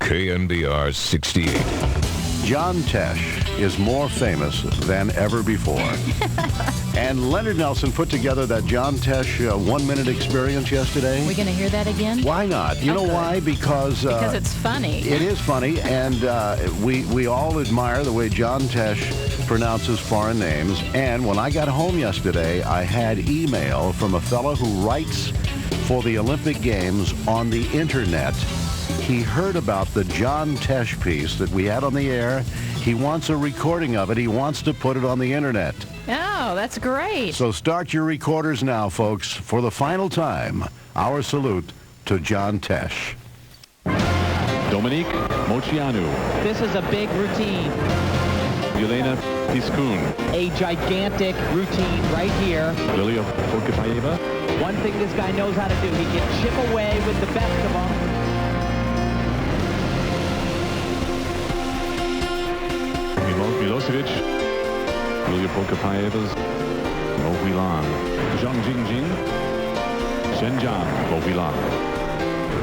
KNBR 68. John Tesh is more famous than ever before. And Leonard Nelson put together that John Tesh 1 minute experience yesterday. We going to hear that again? Why not? You know why? Because it's funny. It is funny, and we all admire the way John Tesh pronounces foreign names. And when I got home yesterday, I had email from a fellow who writes for the Olympic Games on the internet. He heard about the John Tesh piece that we had on the air. He wants a recording of it. He wants to put it on the internet. Oh, that's great. So start your recorders now, folks. For the final time, our salute to John Tesh. Dominique Moceanu. This is a big routine. Yelena Piskun. A gigantic routine right here. Lilia Polkapaeva. One thing this guy knows how to do, he can chip away with the best of them. Milosevic, Lilia Polkapaeva's Mohuilan, Zhang Jingjing, Shenzhen, Mohuilan,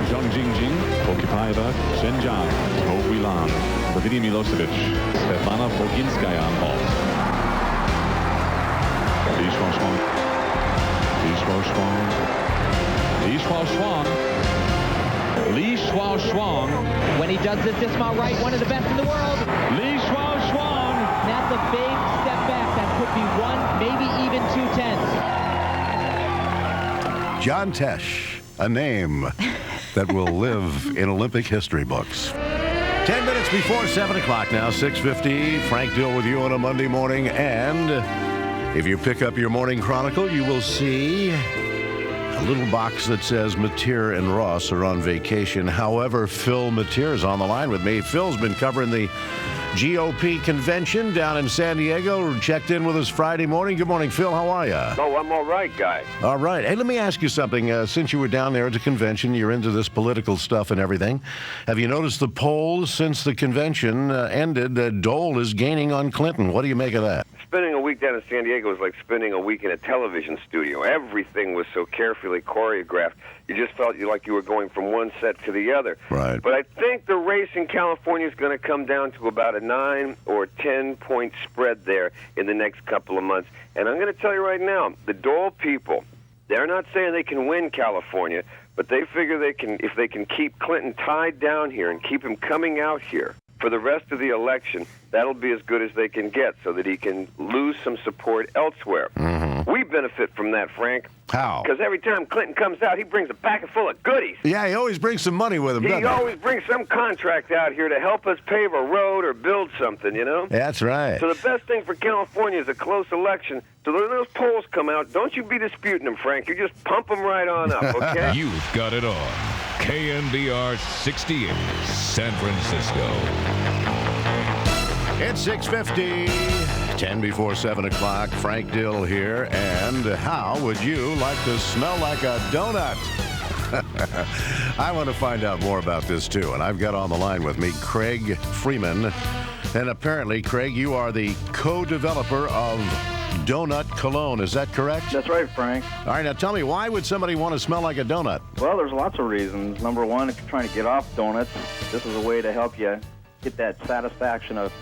Zhang Jingjing, Polkapaeva, Shenzhen, Mohuilan, Davide Milosevic, Stefana Foginskaya on hold. Li Shuaoshuang, Li Shuaoshuang, Li Shuaoshuang, Li Shuaoshuang. When he does this dismount right, one of the best in the world. Li Shuaoshuang. That's a big step back. That could be 1, maybe even 2 tenths. John Tesh, a name that will live in Olympic history books. 10 minutes before 7 o'clock now, 6:50. Frank Dill with you on a Monday morning. And if you pick up your morning chronicle, you will see a little box that says Mateer and Ross are on vacation. However, Phil Mateer is on the line with me. Phil's been covering the GOP convention down in San Diego. Checked in with us Friday morning. Good morning, Phil. How are you? Oh, I'm all right, guy. All right. Hey, let me ask you something. Since you were down there at the convention, you're into this political stuff and everything. Have you noticed the polls since the convention ended? Dole is gaining on Clinton. What do you make of that? Spending a week down in San Diego was like spending a week in a television studio. Everything was so carefully choreographed. You just felt like you were going from one set to the other. Right. But I think the race in California is going to come down to about a 9 or 10-point spread there in the next couple of months. And I'm going to tell you right now, the Dole people, they're not saying they can win California, but they figure they can, if they can keep Clinton tied down here and keep him coming out here for the rest of the election, that'll be as good as they can get so that he can lose some support elsewhere. Mm-hmm. We benefit from that, Frank. How? Because every time Clinton comes out, he brings a packet full of goodies. Yeah, he always brings some money with him, doesn't He always brings some contract out here to help us pave a road or build something, you know? That's right. So the best thing for California is a close election. So when those polls come out, don't you be disputing them, Frank. You just pump them right on up, okay? You've got it on. KNBR 68, San Francisco. It's 6:50, 10 before 7 o'clock. Frank Dill here. And how would you like to smell like a donut? I want to find out more about this, too. And I've got on the line with me Craig Freeman. And apparently, Craig, you are the co-developer of Donut Cologne. Is that correct? That's right, Frank. All right, now tell me, why would somebody want to smell like a donut? Well, there's lots of reasons. Number one, if you're trying to get off donuts, this is a way to help you get that satisfaction of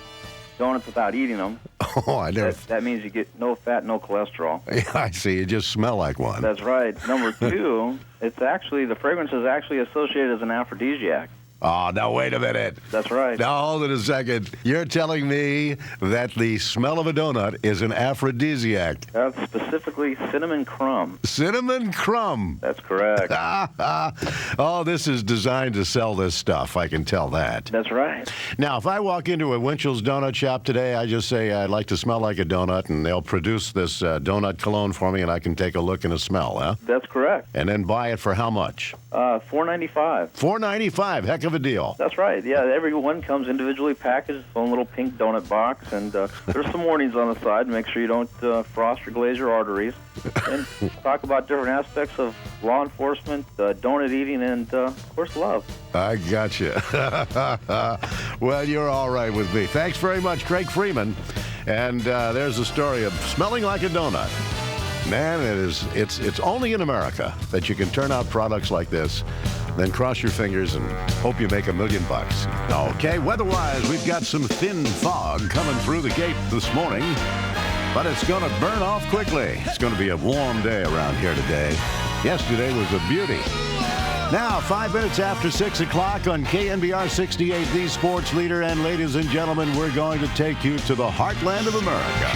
donuts without eating them. Oh, I never... That means you get no fat, no cholesterol. Yeah, I see. You just smell like one. That's right. Number two, the fragrance is actually associated as an aphrodisiac. Oh, now wait a minute. That's right. Now hold it a second. You're telling me that the smell of a donut is an aphrodisiac. That's specifically cinnamon crumb. Cinnamon crumb. That's correct. Oh, this is designed to sell this stuff. I can tell that. That's right. Now, if I walk into a Winchell's donut shop today, I just say I'd like to smell like a donut, and they'll produce this donut cologne for me, and I can take a look and a smell, huh? That's correct. And then buy it for how much? $4.95. $4.95. Heck of a deal. That's right. Yeah, every one comes individually packaged, its own little pink donut box, and there's some warnings on the side. Make sure you don't frost or glaze your arteries. And talk about different aspects of law enforcement, donut eating, and, of course, love. I gotcha. Well, you're all right with me. Thanks very much, Craig Freeman. And there's a story of smelling like a donut. Man, it's only in America that you can turn out products like this then cross your fingers and hope you make $1 million. Okay, weather-wise, we've got some thin fog coming through the gate this morning, but it's going to burn off quickly. It's going to be a warm day around here today. Yesterday was a beauty. Now, 5 minutes after 6 o'clock on KNBR 68, the sports leader. And ladies and gentlemen, we're going to take you to the heartland of America.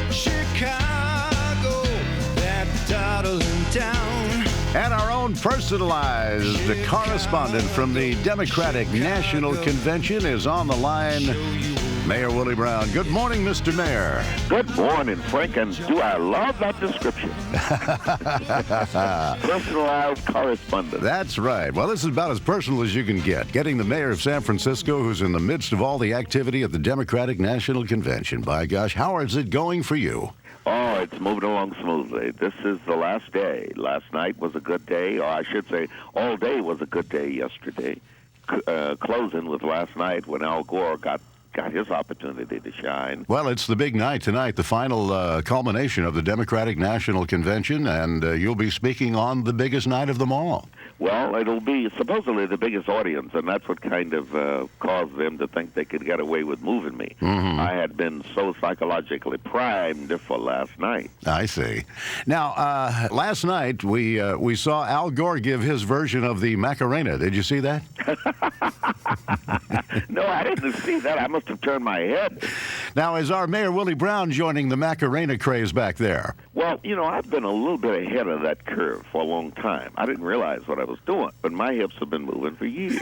Chicago, that darling town. And our own personalized correspondent from the Democratic National Convention is on the line. Mayor Willie Brown. Good morning, Mr. Mayor. Good morning, Frank, and do I love that description. Personalized correspondent. That's right. Well, this is about as personal as you can get. Getting the mayor of San Francisco, who's in the midst of all the activity at the Democratic National Convention. By gosh, how is it going for you? Oh, it's moving along smoothly. This is the last day. Last night was a good day, or I should say all day was a good day yesterday. Closing with last night when Al Gore got his opportunity to shine. Well, it's the big night tonight, the final culmination of the Democratic National Convention, and you'll be speaking on the biggest night of them all. Well, it'll be supposedly the biggest audience, and that's what kind of caused them to think they could get away with moving me. Mm-hmm. I had been so psychologically primed for last night. I see. Now, last night we saw Al Gore give his version of the Macarena. Did you see that? No, I didn't see that. I must have turned my head. Now, is our Mayor Willie Brown joining the Macarena craze back there? Well, I've been a little bit ahead of that curve for a long time. I didn't realize what I was doing, but my hips have been moving for years.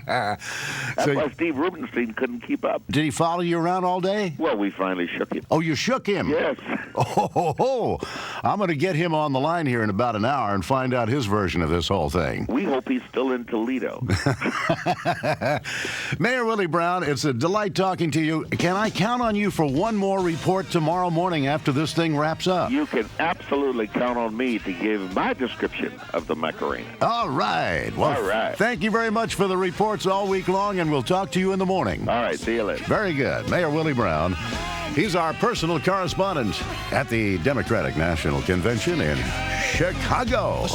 That's why Steve Rubenstein couldn't keep up. Did he follow you around all day? Well, we finally shook him. Oh, you shook him? Yes. Oh. I'm going to get him on the line here in about an hour and find out his version of this whole thing. We hope he's still in Toledo. Mayor Willie Brown, it's a delight talking to you. Can I count on you for one more report tomorrow morning after this thing wraps up? You can absolutely count on me to give my description of the Macarena. All right. Well, all right. Thank you very much for the reports all week long, and we'll talk to you in the morning. All right. See you later. Very good. Mayor Willie Brown. He's our personal correspondent at the Democratic National Convention in Chicago.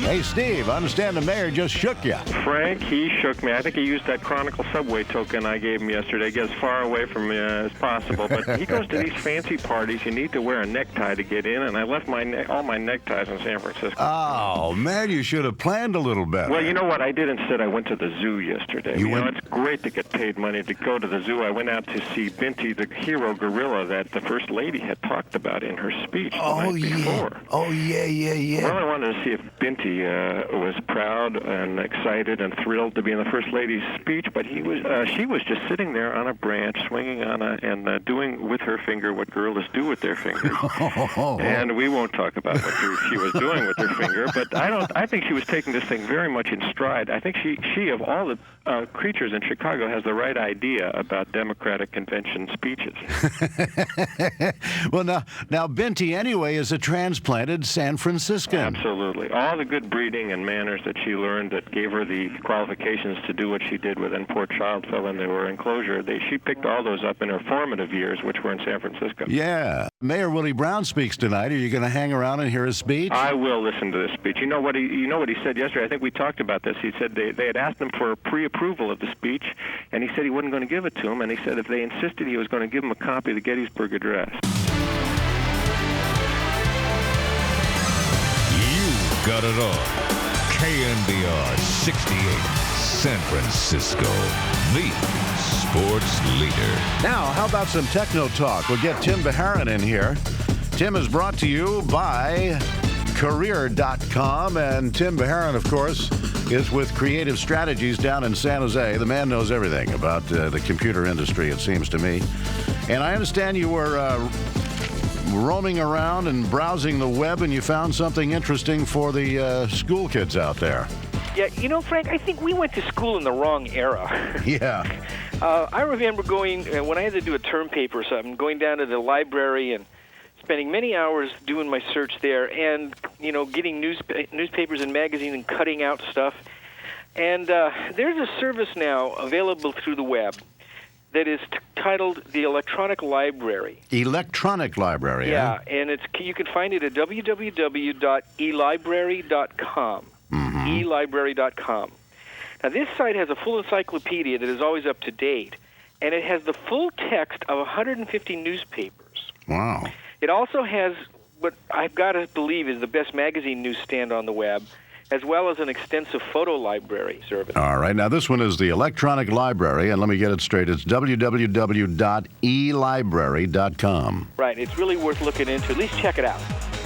Hey, Steve, I understand the mayor just shook you. Frank, he shook me. I think he used that Chronicle subway token I gave him yesterday. Get as far away from me as possible. But he goes to these fancy parties. You need to wear a necktie to get in, and I left all my neckties in San Francisco. Oh, man, you should have planned a little better. Well, you know what I did instead? I went to the zoo yesterday. It's great to get paid money to go to the zoo. I went out to see Binti, the hero gorilla that the First Lady had talked about in her speech the night before. Oh, yeah. Well, I wanted to see if Binti was proud and excited and thrilled to be in the First Lady's speech, but she was just sitting there on a branch, swinging on and doing with her finger what gorillas do with their fingers. And we won't talk about what she was doing with her finger, but I think she was taking this thing very much in stride. I think she of all the creatures in Chicago has the right idea about Democratic convention speeches. Well, now Binti anyway is a transplanted San Franciscan. Absolutely. All the good breeding and manners that she learned that gave her the qualifications to do what she did with Then Poor Child Fell Into Her Enclosure. She picked all those up in her formative years, which were in San Francisco. Yeah. Mayor Willie Brown speaks tonight. Are you going to hang around and hear his speech? I will listen to this speech. You know what he said yesterday? I think we talked about this. He said they had asked him for pre-approval of the speech, and he said he wasn't going to give it to him, and he said if they insisted, he was going to give him a copy of the Gettysburg Address. Got it all. KNBR 68, San Francisco, the sports leader. Now, how about some techno talk? We'll get Tim Beharin in here. Tim is brought to you by Career.com, and Tim Beharin, of course, is with Creative Strategies down in San Jose. The man knows everything about the computer industry, it seems to me. And I understand you were roaming around and browsing the web, and you found something interesting for the school kids out there. Yeah, Frank, I think we went to school in the wrong era. Yeah. I remember going, when I had to do a term paper or something, going down to the library and spending many hours doing my search there and, getting newspapers and magazines and cutting out stuff. And there's a service now available through the web that is titled The Electronic Library. Electronic Library, Yeah, and you can find it at www.elibrary.com. Elibrary.com. Now, this site has a full encyclopedia that is always up to date, and it has the full text of 150 newspapers. Wow. It also has what I've got to believe is the best magazine newsstand on the web, as well as an extensive photo library service. All right. Now, this one is the Electronic Library, and let me get it straight. It's www.elibrary.com. Right. It's really worth looking into. At least check it out.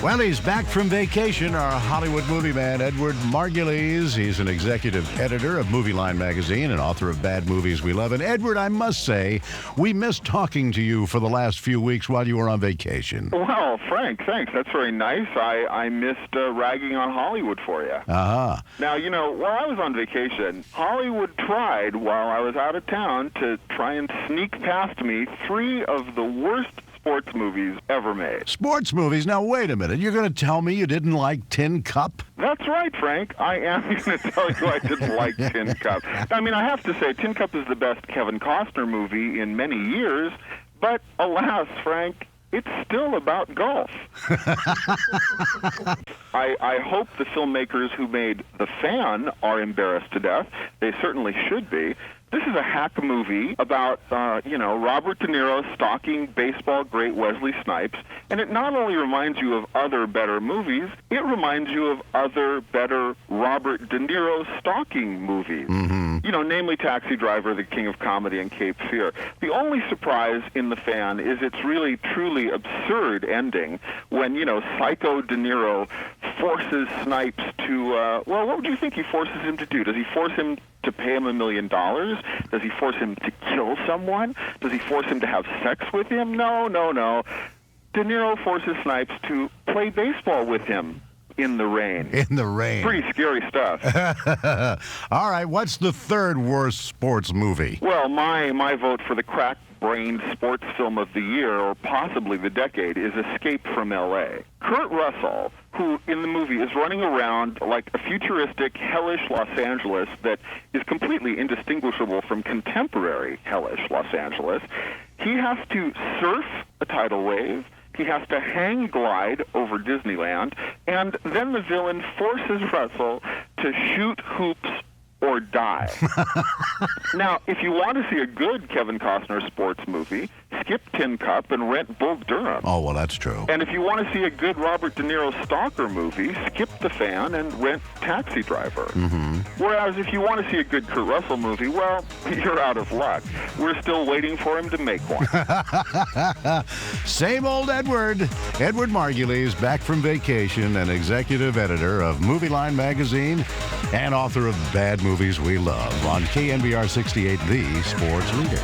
Well, he's back from vacation, our Hollywood movie man, Edward Margulies. He's an executive editor of Movie Line magazine and author of Bad Movies We Love. And Edward, I must say, we missed talking to you for the last few weeks while you were on vacation. Well, Frank, thanks. That's very nice. I missed ragging on Hollywood for you. Uh-huh. Now, you know, while I was on vacation, Hollywood tried, while I was out of town, to try and sneak past me 3 of the worst sports movies ever made. Sports movies? Now, wait a minute. You're going to tell me you didn't like Tin Cup? That's right, Frank. I am going to tell you I didn't like Tin Cup. I mean, I have to say, Tin Cup is the best Kevin Costner movie in many years, but alas, Frank, it's still about golf. I hope the filmmakers who made The Fan are embarrassed to death. They certainly should be. This is a hack movie about, Robert De Niro stalking baseball great Wesley Snipes, and it not only reminds you of other better movies, it reminds you of other better Robert De Niro stalking movies. You know, namely Taxi Driver, The King of Comedy, and Cape Fear. The only surprise in The Fan is its really, truly absurd ending when, Psycho De Niro forces Snipes to, what would you think he forces him to do? Does he force him to pay him $1 million? Does he force him to kill someone? Does he force him to have sex with him? No. De Niro forces Snipes to play baseball with him in the rain. In the rain. Pretty scary stuff. All right, what's the third worst sports movie? Well, my vote for the crack-brained sports film of the year, or possibly the decade, is Escape from L.A. Kurt Russell, who in the movie is running around like a futuristic, hellish Los Angeles that is completely indistinguishable from contemporary hellish Los Angeles, he has to surf a tidal wave, he has to hang glide over Disneyland, and then the villain forces Russell to shoot hoops or die. Now, if you want to see a good Kevin Costner sports movie, skip Tin Cup and rent Bull Durham. Oh, well, that's true. And if you want to see a good Robert De Niro stalker movie, skip The Fan and rent Taxi Driver. Whereas if you want to see a good Kurt Russell movie, well, you're out of luck. We're still waiting for him to make one. Same old Edward. Edward Margulies, back from vacation and executive editor of Movie Line magazine and author of Bad Movies We Love on KNBR 68, the sports leader.